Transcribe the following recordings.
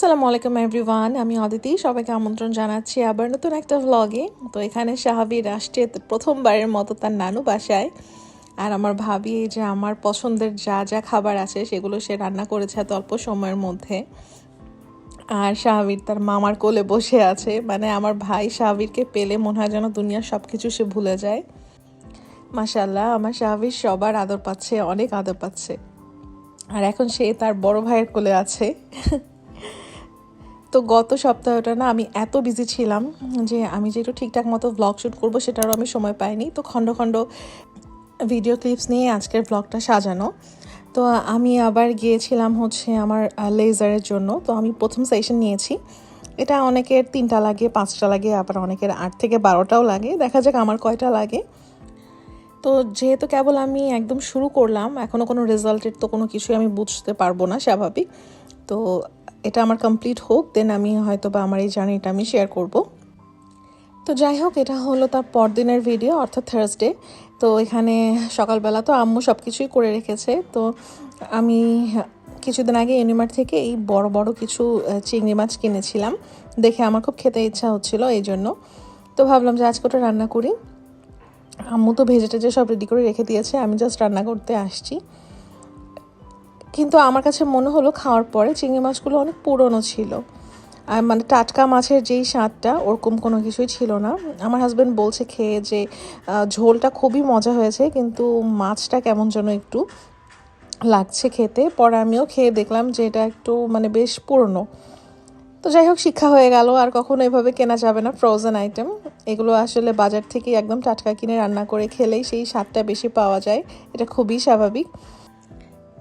আসসালামু আলাইকুম এভরিওয়ান, আমি অদিতি। সবাইকে আমন্ত্রণ জানাচ্ছি আবার নতুন একটা ভ্লগে। তো এখানে শাহাবির আসছে প্রথমবারের মতো তার নানু বাসায়। আর আমার ভাবি এই যে আমার পছন্দের যা যা খাবার আছে সেগুলো সে রান্না করেছে এত অল্প সময়ের মধ্যে। আর শাহাবির তার মামার কোলে বসে আছে, মানে আমার ভাই শাহাবিরকে পেলে মনে হয় যেন দুনিয়ার সব কিছু সে ভুলে যায়। মাশাআল্লাহ, আমার শাহাবির সবার আদর পাচ্ছে, অনেক আদর পাচ্ছে। আর এখন সে তার বড় ভাইয়ের কোলে আছে। তো গত সপ্তাহটা না আমি এত বিজি ছিলাম যে আমি যে একটু ঠিকঠাক মতো ভ্লগ শ্যুট করবো সেটারও আমি সময় পাইনি। তো খণ্ড খণ্ড ভিডিও ক্লিপস নিয়ে আজকের ভ্লগটা সাজানো। তো আমি আবার গিয়েছিলাম হচ্ছে আমার লেজারের জন্য। তো আমি প্রথম সেশন নিয়েছি। এটা অনেকের 3টা লাগে, 5টা লাগে, আবার অনেকের 8 থেকে 12টাও লাগে। দেখা যাক আমার কয়টা লাগে। তো যেহেতু কেবল আমি একদম শুরু করলাম, এখনও কোনো রেজাল্টের তো কোনো কিছুই আমি বুঝতে পারবো না, স্বাভাবিক। তো এটা আমার কমপ্লিট হোক, দেন আমি হয়তো বা আমার এই জার্নিটা আমি শেয়ার করব। তো যাই হোক, এটা হলো তার পরদিনের ভিডিও, অর্থাৎ থার্সডে। তো এখানে সকালবেলা তো আম্মু সব কিছুই করে রেখেছে। তো আমি কিছুদিন আগে ইউনিমার্ট থেকে এই বড় বড় কিছু চিংড়ি মাছ কিনেছিলাম, দেখে আমার খুব খেতে ইচ্ছা হচ্ছিল, এই জন্য। তো ভাবলাম যে আজকে ওটা রান্না করি। আম্মু তো ভেজে টেজে সব রেডি করে রেখে দিয়েছে, আমি জাস্ট রান্না করতে আসছি। কিন্তু আমার কাছে মনে হলো খাওয়ার পরে চিংড়ি মাছগুলো অনেক পুরনো ছিল। আর মানে টাটকা মাছের যেই স্বাদটা, ওরকম কোনো কিছুই ছিল না। আমার হাজব্যান্ড বলছে খেয়ে যে ঝোলটা খুবই মজা হয়েছে, কিন্তু মাছটা কেমন যেন একটু লাগছে খেতে। পরে আমিও খেয়ে দেখলাম যে এটা একটু মানে বেশ পুরনো। তো যাই হোক, শিক্ষা হয়ে গেল আর কখনো এভাবে কেনা যাবে না ফ্রোজেন আইটেম। এগুলো আসলে বাজার থেকে একদম টাটকা কিনে রান্না করে খেলেই সেই স্বাদটা বেশি পাওয়া যায়, এটা খুবই স্বাভাবিক।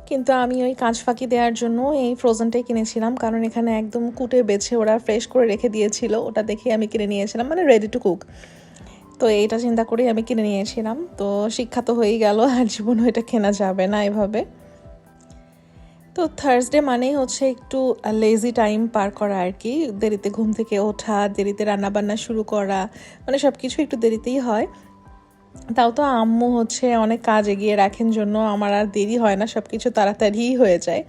কিন্তু আমি ওই কাঁচ ফাঁকি দেওয়ার জন্য এই ফ্রোজেনটাই কিনেছিলাম, কারণ এখানে একদম কুটে বেছে ওরা ফ্রেশ করে রেখে দিয়েছিল, ওটা দেখে আমি কিনে নিয়েছিলাম, মানে রেডি টু কুক। তো এইটা চিন্তা করেই আমি কিনে নিয়েছিলাম। তো শিক্ষা তো হয়েই গেল, আর জীবনে এটা কেনা যাবে না এভাবে। তো থার্সডে মানেই হচ্ছে একটু লেজি টাইম পার করা আর কি। দেরিতে ঘুম থেকে ওঠা, দেরিতে রান্নাবান্না শুরু করা, মানে সব কিছু একটু দেরিতেই হয়। তাও তো আম্মু হচ্ছে অনেক কাজ এগিয়ে রাখেন জন্য আমার আর দেরি হয় না, সব কিছু তাড়াতাড়িই হয়ে যায়।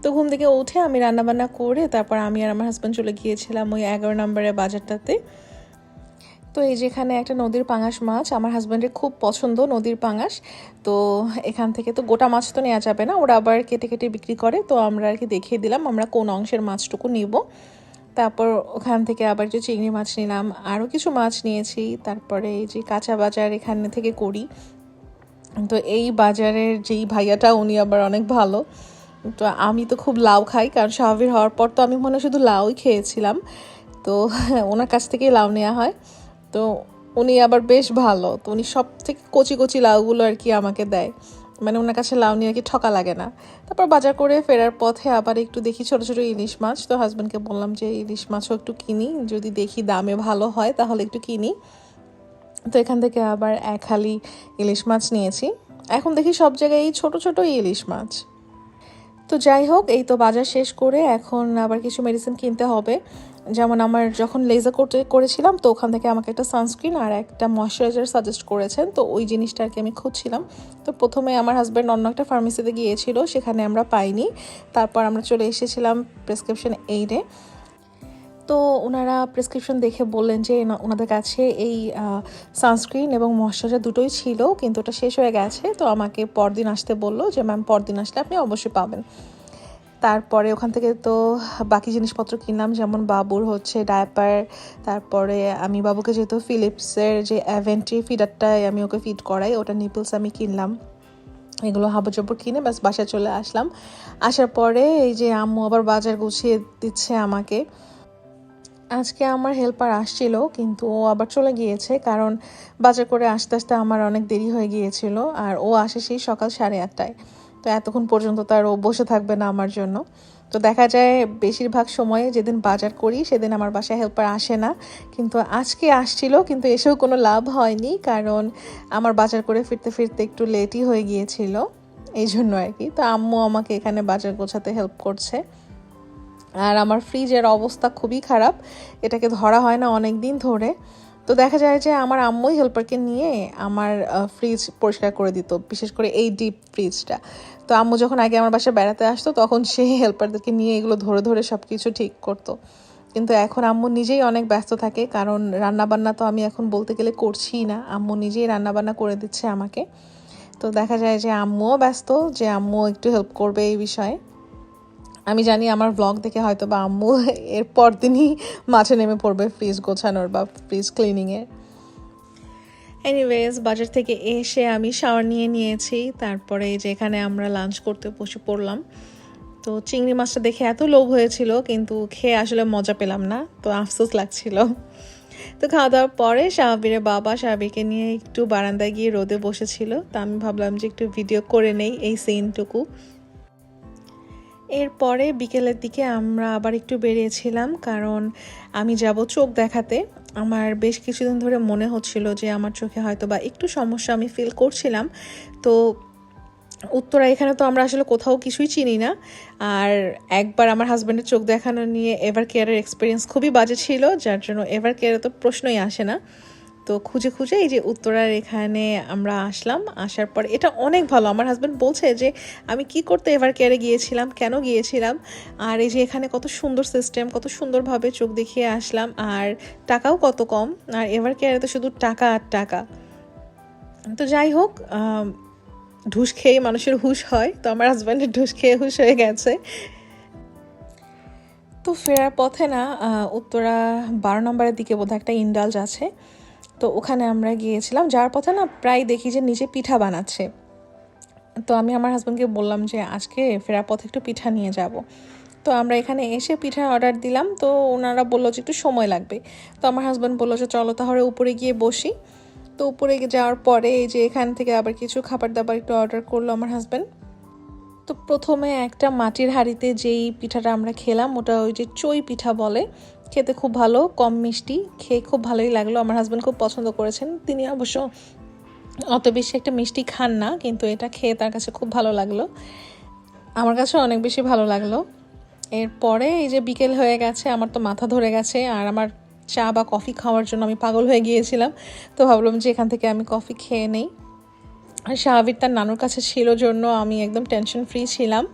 তো ঘুম থেকে উঠে আমি রান্নাবান্না করে তারপর আমি আর আমার হাজব্যান্ড চলে গিয়েছিলাম ওই 11 নম্বরের বাজারটাতে। তো এই যেখানে একটা নদীর পাঙাশ মাছ, আমার হাজব্যান্ডের খুব পছন্দ নদীর পাঙাশ। তো এখান থেকে তো গোটা মাছ তো নেওয়া যাবে না, ওরা আবার কেটে কেটে বিক্রি করে। তো আমরা আর কি দেখিয়ে দিলাম আমরা কোন অংশের মাছটুকু নিব। তারপর ওখান থেকে আবার যে চিংড়ি মাছ নিলাম, আরও কিছু মাছ নিয়েছি। তারপরে এই যে কাঁচা বাজার এখানে থেকে করি। তো এই বাজারের যেই ভাইয়াটা, উনি আবার অনেক ভালো। তো আমি তো খুব লাউ খাই, কারণ স্বাভাবিক হওয়ার পর তো আমি মনে হয় শুধু লাউই খেয়েছিলাম। তো ওনার কাছ থেকেই লাউ নেওয়া হয়। তো উনি আবার বেশ ভালো, তো উনি সব থেকে কচি কচি লাউগুলো আর কি আমাকে দেয়, মানে ওনার কাছে লাউ নিয়ে আর কি ঠকা লাগে না। তারপর বাজার করে ফেরার পথে আবার একটু দেখি ছোটো ছোটো ইলিশ মাছ। তো হাজব্যান্ডকে বললাম যে ইলিশ মাছও একটু কিনি, যদি দেখি দামে ভালো হয় তাহলে একটু কিনি। তো এখান থেকে আবার এক হালি ইলিশ মাছ নিয়েছি। এখন দেখি সব জায়গায় এই ছোটো ছোটোই ইলিশ মাছ। তো যাই হোক, এই তো বাজার শেষ করে এখন আবার কিছু মেডিসিন কিনতে হবে। যেমন আমার যখন লেজার করেছিলাম, তো ওখান থেকে আমাকে একটা সানস্ক্রিন আর একটা ময়শ্চারাইজার সাজেস্ট করেছেন। তো ওই জিনিসটা আর কি আমি খুঁজছিলাম। তো প্রথমে আমার হাজব্যান্ড অন্য একটা ফার্মেসিতে গিয়েছিল, সেখানে আমরা পাইনি। তারপর আমরা চলে এসেছিলাম প্রেসক্রিপশন এইডে। তো ওনারা প্রেসক্রিপশন দেখে বললেন যে ওনাদের কাছে এই সানস্ক্রিন এবং ময়শ্চারাইজার দুটোই ছিল, কিন্তু ওটা শেষ হয়ে গেছে। তো আমাকে পরদিন আসতে বললো যে ম্যাম পরদিন আসলে আপনি অবশ্যই পাবেন। তারপরে ওখান থেকে তো বাকি জিনিসপত্র কিনলাম, যেমন বাবুর হচ্ছে ডায়াপার। তারপরে আমি বাবুকে যেহেতু ফিলিপসের যে অ্যাভেন্টি ফিডারটায় আমি ওকে ফিড করাই, ওটা নিপলস আমি কিনলাম। এগুলো হাবুজাবুর কিনে ব্যাস বাসায় চলে আসলাম। আসার পরে এই যে আম্মু আবার বাজার গুছিয়ে দিচ্ছে আমাকে। আজকে আমার হেল্পার আসছিল, কিন্তু ও আবার চলে গিয়েছে, কারণ বাজার করে আস্তে আস্তে আমার অনেক দেরি হয়ে গিয়েছিল। আর ও আসে সেই সকাল 8:30টায়। তো এতক্ষণ পর্যন্ত তার ও বসে থাকবে না আমার জন্য। তো দেখা যায় বেশিরভাগ সময়ে যেদিন বাজার করি সেদিন আমার বাসায় হেল্পার আসে না। কিন্তু আজকে আসছিল, কিন্তু এসেও কোনো লাভ হয়নি, কারণ আমার বাজার করে ফিরতে ফিরতে একটু লেটই হয়ে গিয়েছিল, এই জন্য আর কি। তো আম্মু আমাকে এখানে বাজার গোছাতে হেল্প করছে। আর আমার ফ্রিজের অবস্থা খুবই খারাপ, এটাকে ধরা হয় না অনেক দিন ধরে। তো দেখা যায় যে আমার আম্মুই হেল্পারকে নিয়ে আমার ফ্রিজ পরিষ্কার করে দিত, বিশেষ করে এই ডিপ ফ্রিজটা। তো আম্মু যখন আগে আমার বাসায় বেড়াতে আসতো তখন সেই হেল্পারদেরকে নিয়ে এগুলো ধরে ধরে সব কিছু ঠিক করতো। কিন্তু এখন আম্মু নিজেই অনেক ব্যস্ত থাকে, কারণ রান্নাবান্না তো আমি এখন বলতে গেলে করছিই না, আম্মু নিজেই রান্নাবান্না করে দিচ্ছে আমাকে। তো দেখা যায় যে আম্মুও ব্যস্ত, যে আম্মু একটু হেল্প করবে এই বিষয়ে। আমি জানি আমার ব্লগ দেখে হয়তো বা আম্মু এর পরদিনই মাঠে নেমে পড়বে ফ্রিজ গোছানোর বা ফ্রিজ ক্লিনিংয়ের। এনিওয়েজ, বাজার থেকে এসে আমি শাওয়ার নিয়েছি, তারপরে যে এখানে আমরা লাঞ্চ করতে বসে পড়লাম। তো চিংড়ি মাছটা দেখে এত লোভ হয়েছিল, কিন্তু খেয়ে আসলে মজা পেলাম না, তো আফসোস লাগছিল। তো খাওয়া দাওয়ার পরে শাহাবিরের বাবা শাহাবিরকে নিয়ে একটু বারান্দায় গিয়ে রোদে বসেছিল, তা আমি ভাবলাম যে একটু ভিডিও করে নেই এই সিনটুকু। এরপরে বিকেলের দিকে আমরা আবার একটু বেরিয়েছিলাম, কারণ আমি যাব চোখ দেখাতে। আমার বেশ কিছুদিন ধরে মনে হচ্ছিল যে আমার চোখে হয়তো বা একটু সমস্যা আমি ফিল করছিলাম। তো উত্তরা এখানে তো আমরা আসলে কোথাও কিছুই চিনি না, আর একবার আমার হাজব্যান্ডের চোখ দেখানো নিয়ে এভার কেয়ারের এক্সপিরিয়েন্স খুবই বাজে ছিল, যার জন্য এভার কেয়ারে তো প্রশ্নই আসে না। তো খুঁজে খুঁজে এই যে উত্তরার এখানে আমরা আসলাম। আসার পর এটা অনেক ভালো, আমার হাজব্যান্ড বলছে যে আমি কি করতে এভার কেয়ারে গিয়েছিলাম, কেন গিয়েছিলাম, আর এই যে এখানে কত সুন্দর সিস্টেম, কত সুন্দরভাবে চোখ দেখিয়ে আসলাম, আর টাকাও কত কম। আর এভার কেয়ারে তো শুধু টাকা আর টাকা। তো যাই হোক, ঢুস খেয়ে মানুষের হুশ হয়, তো আমার হাজব্যান্ডের ঢুস খেয়ে হুশ হয়ে গেছে। তো ফেরার পথে না উত্তরা 12 নম্বরের দিকে বোধহয় একটা ইন্ডালজ আছে, তো ওখানে আমরা গিয়েছিলাম। যাওয়ার পথে না প্রায় দেখি যে নিচে পিঠা বানাচ্ছে। তো আমি আমার হাজব্যান্ডকে বললাম যে আজকে ফেরার পথে একটু পিঠা নিয়ে যাব। তো আমরা এখানে এসে পিঠা অর্ডার দিলাম, তো ওনারা বললো যে একটু সময় লাগবে। তো আমার হাজব্যান্ড বললো যে চলো তাহলে উপরে গিয়ে বসি। তো উপরে যাওয়ার পরে এই যে এখান থেকে আবার কিছু খাবার দাবার একটু অর্ডার করলো আমার হাজব্যান্ড। তো প্রথমে একটা মাটির হাঁড়িতে যেই পিঠাটা আমরা খেলাম, ওটা ওই যে চই পিঠা বলে, খেতে খুব ভালো, কম মিষ্টি, খেয়ে খুব ভালোই লাগলো। আমার হাজব্যান্ড খুব পছন্দ করেছেন, তিনি অবশ্য অত বেশি একটা মিষ্টি খান না, কিন্তু এটা খেয়ে তার কাছে খুব ভালো লাগলো, আমার কাছে অনেক বেশি ভালো লাগলো। এরপরে এই যে বিকেল হয়ে গেছে, আমার তো মাথা ধরে গেছে, আর আমার চা বা কফি খাওয়ার জন্য আমি পাগল হয়ে গিয়েছিলাম। তো ভাবলাম যে এখান থেকে আমি কফি খেয়ে নেই। আর শাহাবির তার নানুর কাছে ছিল জন্য আমি একদম টেনশন ফ্রি ছিলাম।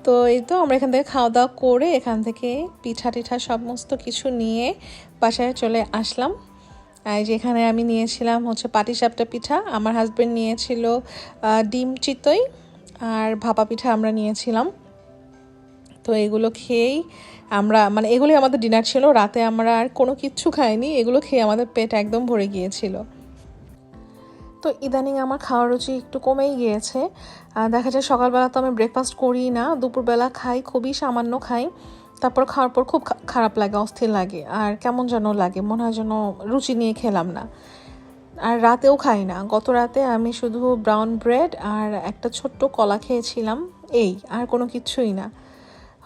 তো এই তো আমরা এখান থেকে খাওয়া দাওয়া করে এখান থেকে পিঠা টিঠা সমস্ত কিছু নিয়ে বাসায় চলে আসলাম। আর যেখানে আমি নিয়েছিলাম হচ্ছে পাটিসাপটা পিঠা, আমার হাজব্যান্ড নিয়েছিল ডিম চিতই, আর ভাপা পিঠা আমরা নিয়েছিলাম। তো এগুলো খেয়েই আমরা, মানে এগুলোই আমাদের ডিনার ছিল, রাতে আমরা আর কোনো কিচ্ছু খাইনি, এগুলো খেয়ে আমাদের পেট একদম ভরে গিয়েছিল। তো ইদানিং আমার খাওয়ার রুচি একটু কমেই গিয়েছে। দেখা যায় সকালবেলা তো আমি ব্রেকফাস্ট করি না, দুপুরবেলা খাই, খুবই সামান্য খাই। তারপর খাওয়ার পর খুব খারাপ লাগে, অস্থির লাগে, আর কেমন যেন লাগে, মনে হয় যেন রুচি নিয়ে খেলাম না। আর রাতেও খাই না, গত রাতে আমি শুধু ব্রাউন ব্রেড আর একটা ছোট্ট কলা খেয়েছিলাম, এই আর কোনো কিছুই না।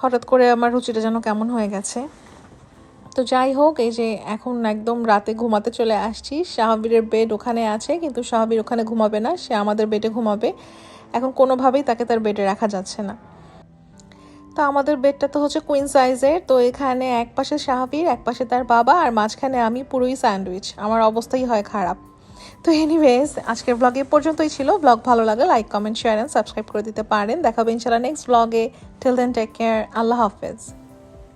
হঠাৎ করে আমার রুচিটা যেন কেমন হয়ে গেছে। তো যাই হোক, এই যে এখন একদম রাতে ঘুমাতে চলে আসছি। শাহাবিরের বেড ওখানে আছে, কিন্তু শাহাবির ওখানে ঘুমাবে না, সে আমাদের বেডে ঘুমাবে। এখন কোনোভাবেই তাকে তার বেডে রাখা যাচ্ছে না। তো আমাদের বেডটা তো হচ্ছে কুইন সাইজের, তো এখানে এক পাশে শাহাবির, এক পাশে তার বাবা, আর মাঝখানে আমি, পুরোই স্যান্ডউইচ, আমার অবস্থাই হয় খারাপ। তো এনিওয়েজ, আজকের ব্লগ এ পর্যন্তই ছিল। ব্লগ ভালো লাগে like comment share and subscribe করে দিতে পারেন। দেখা হবে ইনশাআল্লাহ নেক্সট ব্লগে। টিল দেন টেক কেয়ার, আল্লাহ হাফেজ।